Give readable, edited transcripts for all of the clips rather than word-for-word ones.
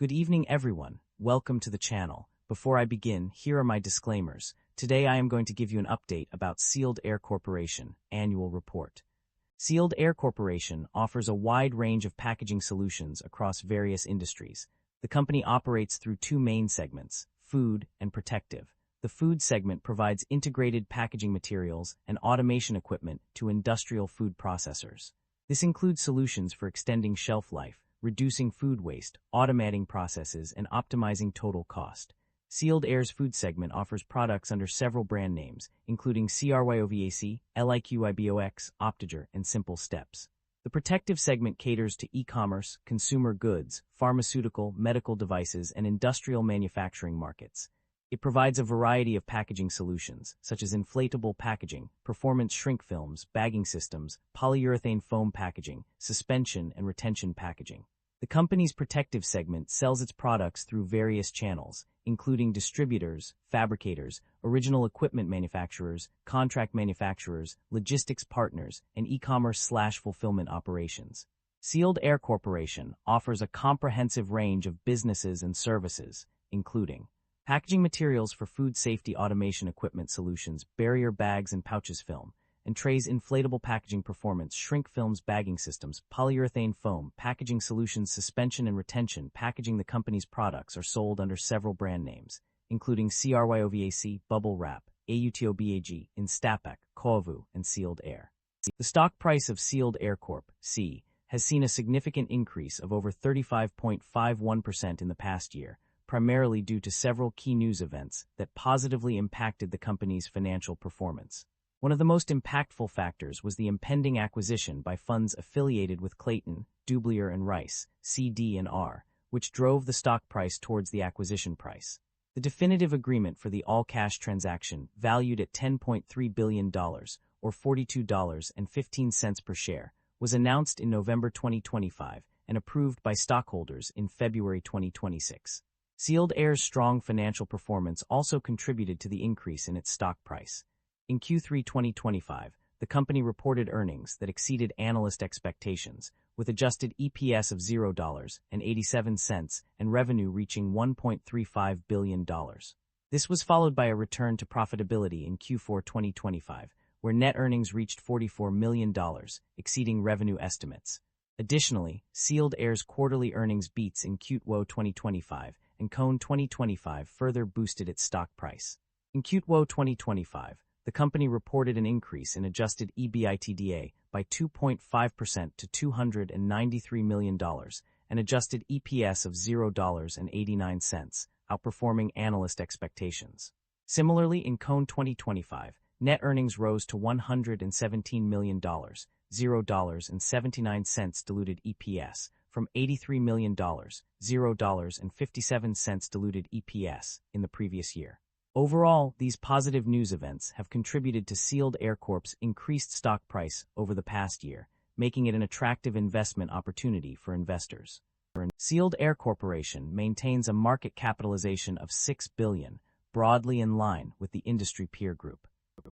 Good evening, everyone. Welcome to the channel. Before I begin, here are my disclaimers. Today I am going to give you an update about Sealed Air Corporation Annual Report. Sealed Air Corporation offers a wide range of packaging solutions across various industries. The company operates through two main segments, food and protective. The food segment provides integrated packaging materials and automation equipment to industrial food processors. This includes solutions for extending shelf life, reducing food waste, automating processes, and optimizing total cost. Sealed Air's food segment offers products under several brand names, including CRYOVAC, LIQIBOX, Optiger, and Simple Steps. The protective segment caters to e-commerce, consumer goods, pharmaceutical, medical devices, and industrial manufacturing markets. It provides a variety of packaging solutions, such as inflatable packaging, performance shrink films, bagging systems, polyurethane foam packaging, suspension and retention packaging. The company's protective segment sells its products through various channels, including distributors, fabricators, original equipment manufacturers, contract manufacturers, logistics partners, and e-commerce/fulfillment operations. Sealed Air Corporation offers a comprehensive range of businesses and services, including packaging materials for food safety automation equipment solutions, barrier bags and pouches film, and trays, inflatable packaging performance, shrink films, bagging systems, polyurethane foam, packaging solutions, suspension and retention packaging. The company's products are sold under several brand names, including CRYOVAC, Bubble Wrap, AUTOBAG, Instapak, Koavu, and Sealed Air. The stock price of Sealed Air Corp. C. has seen a significant increase of over 35.51% in the past year, primarily due to several key news events that positively impacted the company's financial performance. One of the most impactful factors was the impending acquisition by funds affiliated with Clayton, Dubilier & Rice, CD&R, which drove the stock price towards the acquisition price. The definitive agreement for the all-cash transaction, valued at $10.3 billion, or $42.15 per share, was announced in November 2025 and approved by stockholders in February 2026. Sealed Air's strong financial performance also contributed to the increase in its stock price. In Q3 2025, the company reported earnings that exceeded analyst expectations, with adjusted EPS of $0.87 and revenue reaching $1.35 billion. This was followed by a return to profitability in Q4 2025, where net earnings reached $44 million, exceeding revenue estimates. Additionally, Sealed Air's quarterly earnings beats in Q2 2025 and Q1 2025 further boosted its stock price. In Q2 2025, the company reported an increase in adjusted EBITDA by 2.5% to $293 million and adjusted EPS of $0.89, outperforming analyst expectations. Similarly, in Q1 2025, net earnings rose to $117 million, $0.79 diluted EPS, from $83 million, $0.57 diluted EPS, in the previous year. Overall, these positive news events have contributed to Sealed Air Corp's increased stock price over the past year, making it an attractive investment opportunity for investors. Sealed Air Corporation maintains a market capitalization of $6 billion, broadly in line with the industry peer group.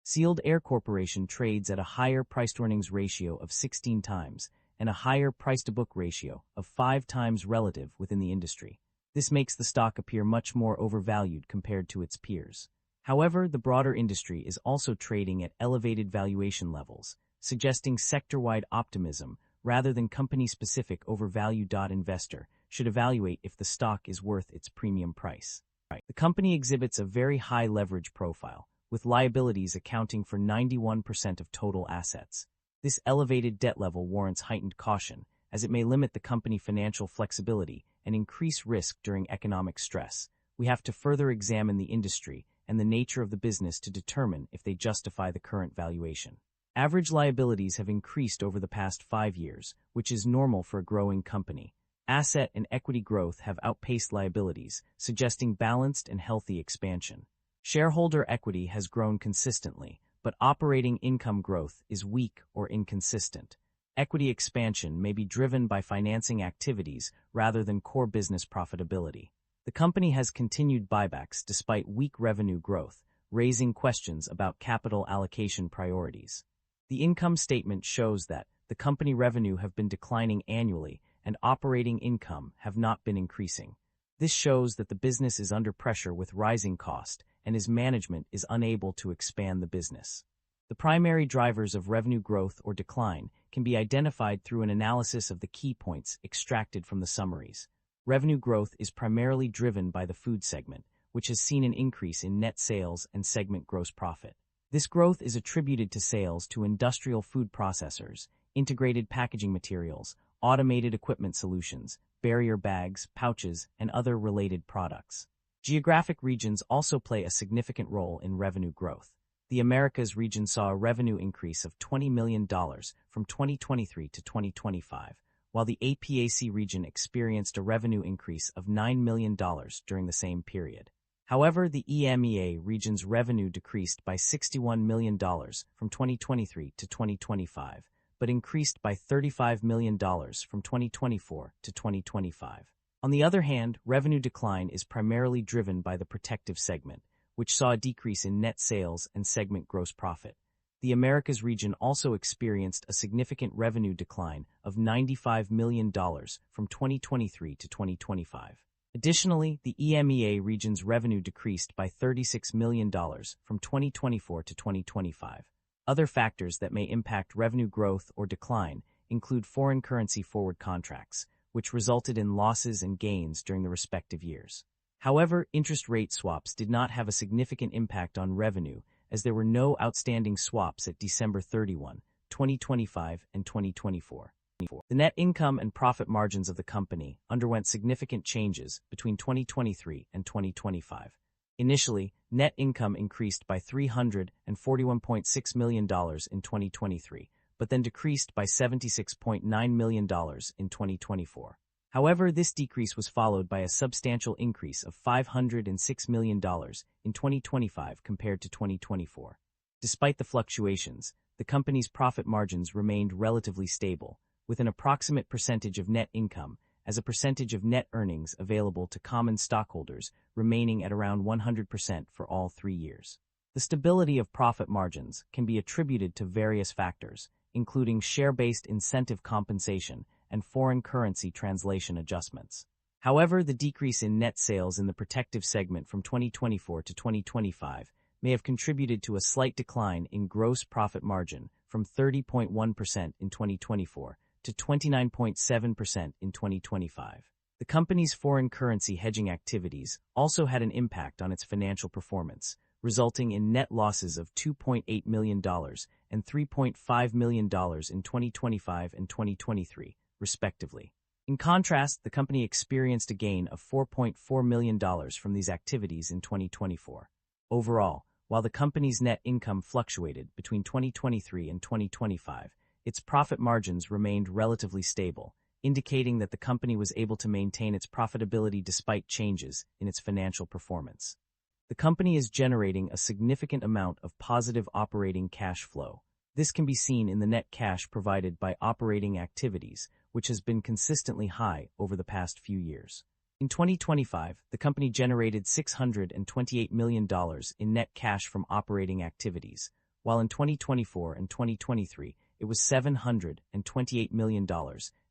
Sealed Air Corporation trades at a higher price-to-earnings ratio of 16 times and a higher price-to-book ratio of 5 times relative within the industry. This makes the stock appear much more overvalued compared to its peers. However, the broader industry is also trading at elevated valuation levels, suggesting sector-wide optimism rather than company-specific overvalue. Investor should evaluate if the stock is worth its premium price. The company exhibits a very high leverage profile, with liabilities accounting for 91% of total assets. This elevated debt level warrants heightened caution, as it may limit the company's financial flexibility and increase risk during economic stress. We have to further examine the industry and the nature of the business to determine if they justify the current valuation. Average liabilities have increased over the past 5 years, which is normal for a growing company. Asset and equity growth have outpaced liabilities, suggesting balanced and healthy expansion. Shareholder equity has grown consistently, but operating income growth is weak or inconsistent. Equity expansion may be driven by financing activities rather than core business profitability. The company has continued buybacks despite weak revenue growth, raising questions about capital allocation priorities. The income statement shows that the company revenue have been declining annually and operating income have not been increasing. This shows that the business is under pressure with rising cost, and its management is unable to expand the business. The primary drivers of revenue growth or decline can be identified through an analysis of the key points extracted from the summaries. Revenue growth is primarily driven by the food segment, which has seen an increase in net sales and segment gross profit. This growth is attributed to sales to industrial food processors, integrated packaging materials, automated equipment solutions, barrier bags, pouches, and other related products. Geographic regions also play a significant role in revenue growth. The Americas region saw a revenue increase of $20 million from 2023 to 2025, while the APAC region experienced a revenue increase of $9 million during the same period. However, the EMEA region's revenue decreased by $61 million from 2023 to 2025, but increased by $35 million from 2024 to 2025. On the other hand, revenue decline is primarily driven by the protective segment, which saw a decrease in net sales and segment gross profit. The Americas region also experienced a significant revenue decline of $95 million from 2023 to 2025. Additionally, the EMEA region's revenue decreased by $36 million from 2024 to 2025. Other factors that may impact revenue growth or decline include foreign currency forward contracts, which resulted in losses and gains during the respective years. However, interest rate swaps did not have a significant impact on revenue, as there were no outstanding swaps at December 31, 2025 and 2024. The net income and profit margins of the company underwent significant changes between 2023 and 2025. Initially, net income increased by $341.6 million in 2023, but then decreased by $76.9 million in 2024. However, this decrease was followed by a substantial increase of $506 million in 2025 compared to 2024. Despite the fluctuations, the company's profit margins remained relatively stable, with an approximate percentage of net income as a percentage of net earnings available to common stockholders remaining at around 100% for all 3 years. The stability of profit margins can be attributed to various factors, including share-based incentive compensation and foreign currency translation adjustments. However, the decrease in net sales in the protective segment from 2024 to 2025 may have contributed to a slight decline in gross profit margin from 30.1% in 2024 to 29.7% in 2025. The company's foreign currency hedging activities also had an impact on its financial performance, resulting in net losses of $2.8 million and $3.5 million in 2025 and 2023, respectively. In contrast, the company experienced a gain of $4.4 million from these activities in 2024. Overall, while the company's net income fluctuated between 2023 and 2025, its profit margins remained relatively stable, indicating that the company was able to maintain its profitability despite changes in its financial performance. The company is generating a significant amount of positive operating cash flow. This can be seen in the net cash provided by operating activities, which has been consistently high over the past few years. In 2025, the company generated $628 million in net cash from operating activities, while in 2024 and 2023, it was $728 million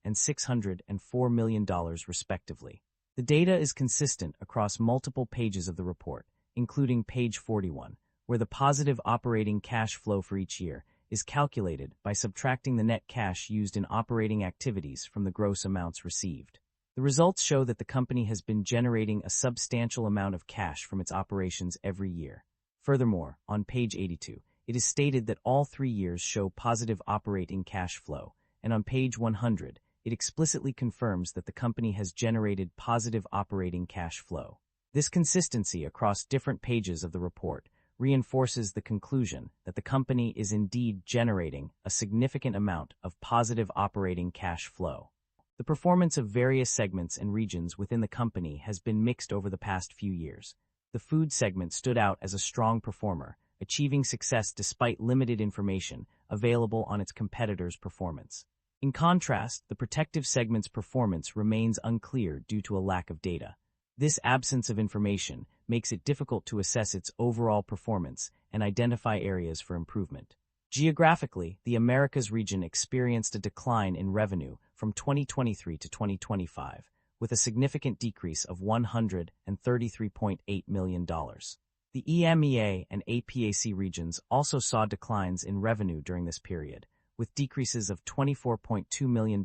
and $604 million respectively. The data is consistent across multiple pages of the report, including page 41, where the positive operating cash flow for each year is calculated by subtracting the net cash used in operating activities from the gross amounts received. The results show that the company has been generating a substantial amount of cash from its operations every year. Furthermore, on page 82, it is stated that all 3 years show positive operating cash flow, and on page 100, it explicitly confirms that the company has generated positive operating cash flow. This consistency across different pages of the report reinforces the conclusion that the company is indeed generating a significant amount of positive operating cash flow. The performance of various segments and regions within the company has been mixed over the past few years. The food segment stood out as a strong performer, achieving success despite limited information available on its competitors' performance. In contrast, the protective segment's performance remains unclear due to a lack of data. This absence of information makes it difficult to assess its overall performance and identify areas for improvement. Geographically, the Americas region experienced a decline in revenue from 2023 to 2025, with a significant decrease of $133.8 million. The EMEA and APAC regions also saw declines in revenue during this period, with decreases of $24.2 million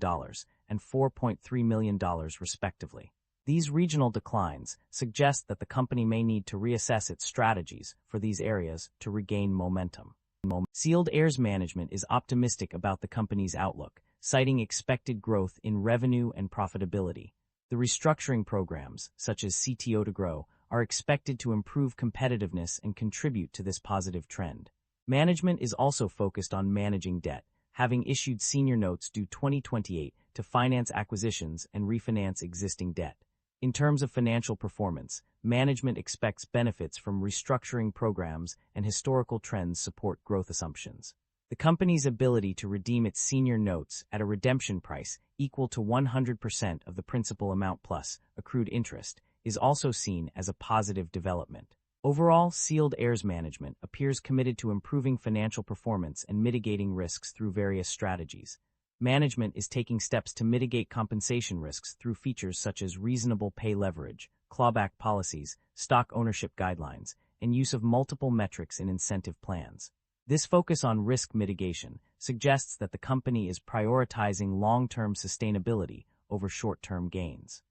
and $4.3 million respectively. These regional declines suggest that the company may need to reassess its strategies for these areas to regain momentum. Sealed Air's management is optimistic about the company's outlook, citing expected growth in revenue and profitability. The restructuring programs, such as CTO to Grow, are expected to improve competitiveness and contribute to this positive trend. Management is also focused on managing debt, having issued senior notes due 2028 to finance acquisitions and refinance existing debt. In terms of financial performance, management expects benefits from restructuring programs and historical trends support growth assumptions. The company's ability to redeem its senior notes at a redemption price equal to 100% of the principal amount plus accrued interest is also seen as a positive development. Overall, Sealed Air's management appears committed to improving financial performance and mitigating risks through various strategies. Management is taking steps to mitigate compensation risks through features such as reasonable pay leverage, clawback policies, stock ownership guidelines, and use of multiple metrics in incentive plans. This focus on risk mitigation suggests that the company is prioritizing long-term sustainability over short-term gains.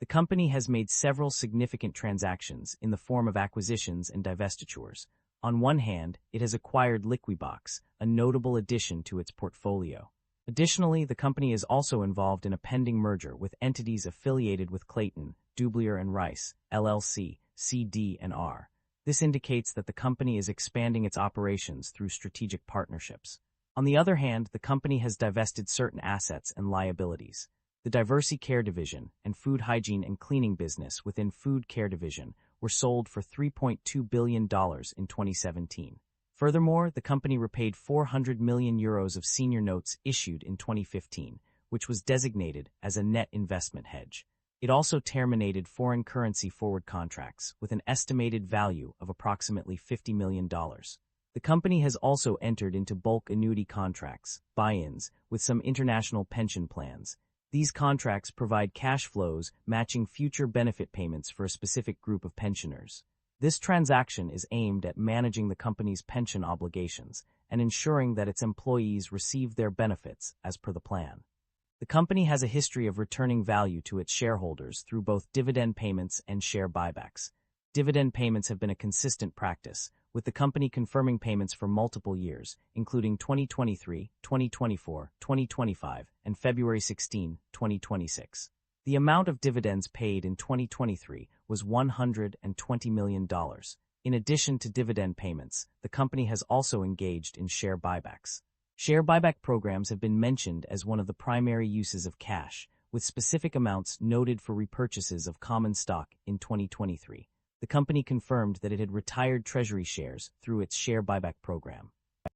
The company has made several significant transactions in the form of acquisitions and divestitures. On one hand, it has acquired Liquibox, a notable addition to its portfolio. Additionally, the company is also involved in a pending merger with entities affiliated with Clayton, Dubilier & Rice, LLC, CD&R. This indicates that the company is expanding its operations through strategic partnerships. On the other hand, the company has divested certain assets and liabilities. The Diversey Care Division and Food Hygiene and Cleaning business within Food Care Division were sold for $3.2 billion in 2017. Furthermore, the company repaid €400 million of senior notes issued in 2015, which was designated as a net investment hedge. It also terminated foreign currency forward contracts with an estimated value of approximately $50 million. The company has also entered into bulk annuity contracts, buy-ins, with some international pension plans. These contracts provide cash flows matching future benefit payments for a specific group of pensioners. This transaction is aimed at managing the company's pension obligations and ensuring that its employees receive their benefits as per the plan. The company has a history of returning value to its shareholders through both dividend payments and share buybacks. Dividend payments have been a consistent practice, with the company confirming payments for multiple years, including 2023, 2024, 2025, and February 16, 2026. The amount of dividends paid in 2023 was $120 million. In addition to dividend payments, the company has also engaged in share buybacks. Share buyback programs have been mentioned as one of the primary uses of cash, with specific amounts noted for repurchases of common stock in 2023. The company confirmed that it had retired treasury shares through its share buyback program.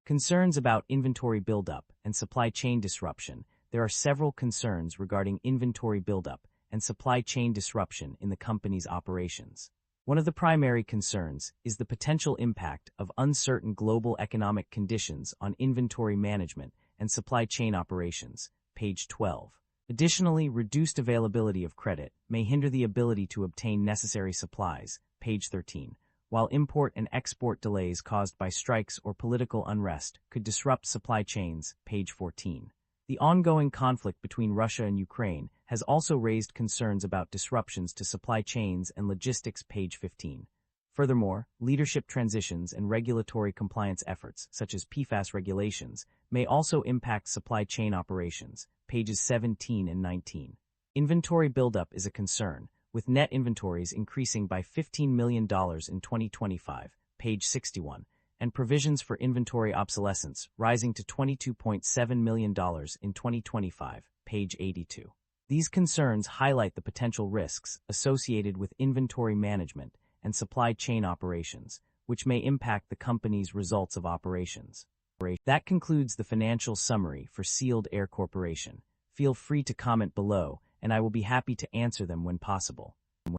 Concerns about inventory buildup and supply chain disruption. There are several concerns regarding inventory buildup and supply chain disruption in the company's operations. One of the primary concerns is the potential impact of uncertain global economic conditions on inventory management and supply chain operations, page 12. Additionally, reduced availability of credit may hinder the ability to obtain necessary supplies, page 13, while import and export delays caused by strikes or political unrest could disrupt supply chains, page 14. The ongoing conflict between Russia and Ukraine has also raised concerns about disruptions to supply chains and logistics, page 15. Furthermore, leadership transitions and regulatory compliance efforts, such as PFAS regulations, may also impact supply chain operations, pages 17 and 19. Inventory buildup is a concern, with net inventories increasing by $15 million in 2025, page 61, and provisions for inventory obsolescence rising to $22.7 million in 2025, page 82. These concerns highlight the potential risks associated with inventory management and supply chain operations, which may impact the company's results of operations. That concludes the financial summary for Sealed Air Corporation. Feel free to comment below, and I will be happy to answer them when possible.